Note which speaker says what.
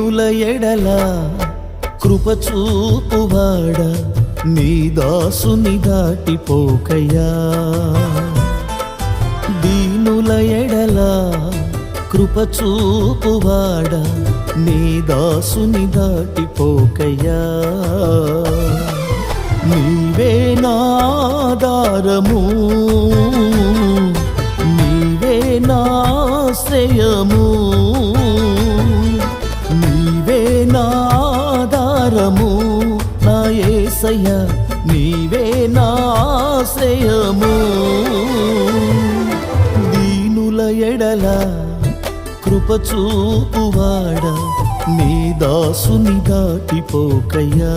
Speaker 1: దీనుల ఎడల కృప చూపువాడా నీ దాసుని దాటిపోకయ్యా దీనుల ఎడల కృప చూపువాడా నీ దాసుని దాటిపోకయ్యా నీవే నాధారము నీవే నాశ్రయము నీవే నాధారము నా యేసయ్యా నీవే నాశ్రయము దీనుల ఎడల కృప చూపువాడా నీ దాసుని దాటిపోకయ్యా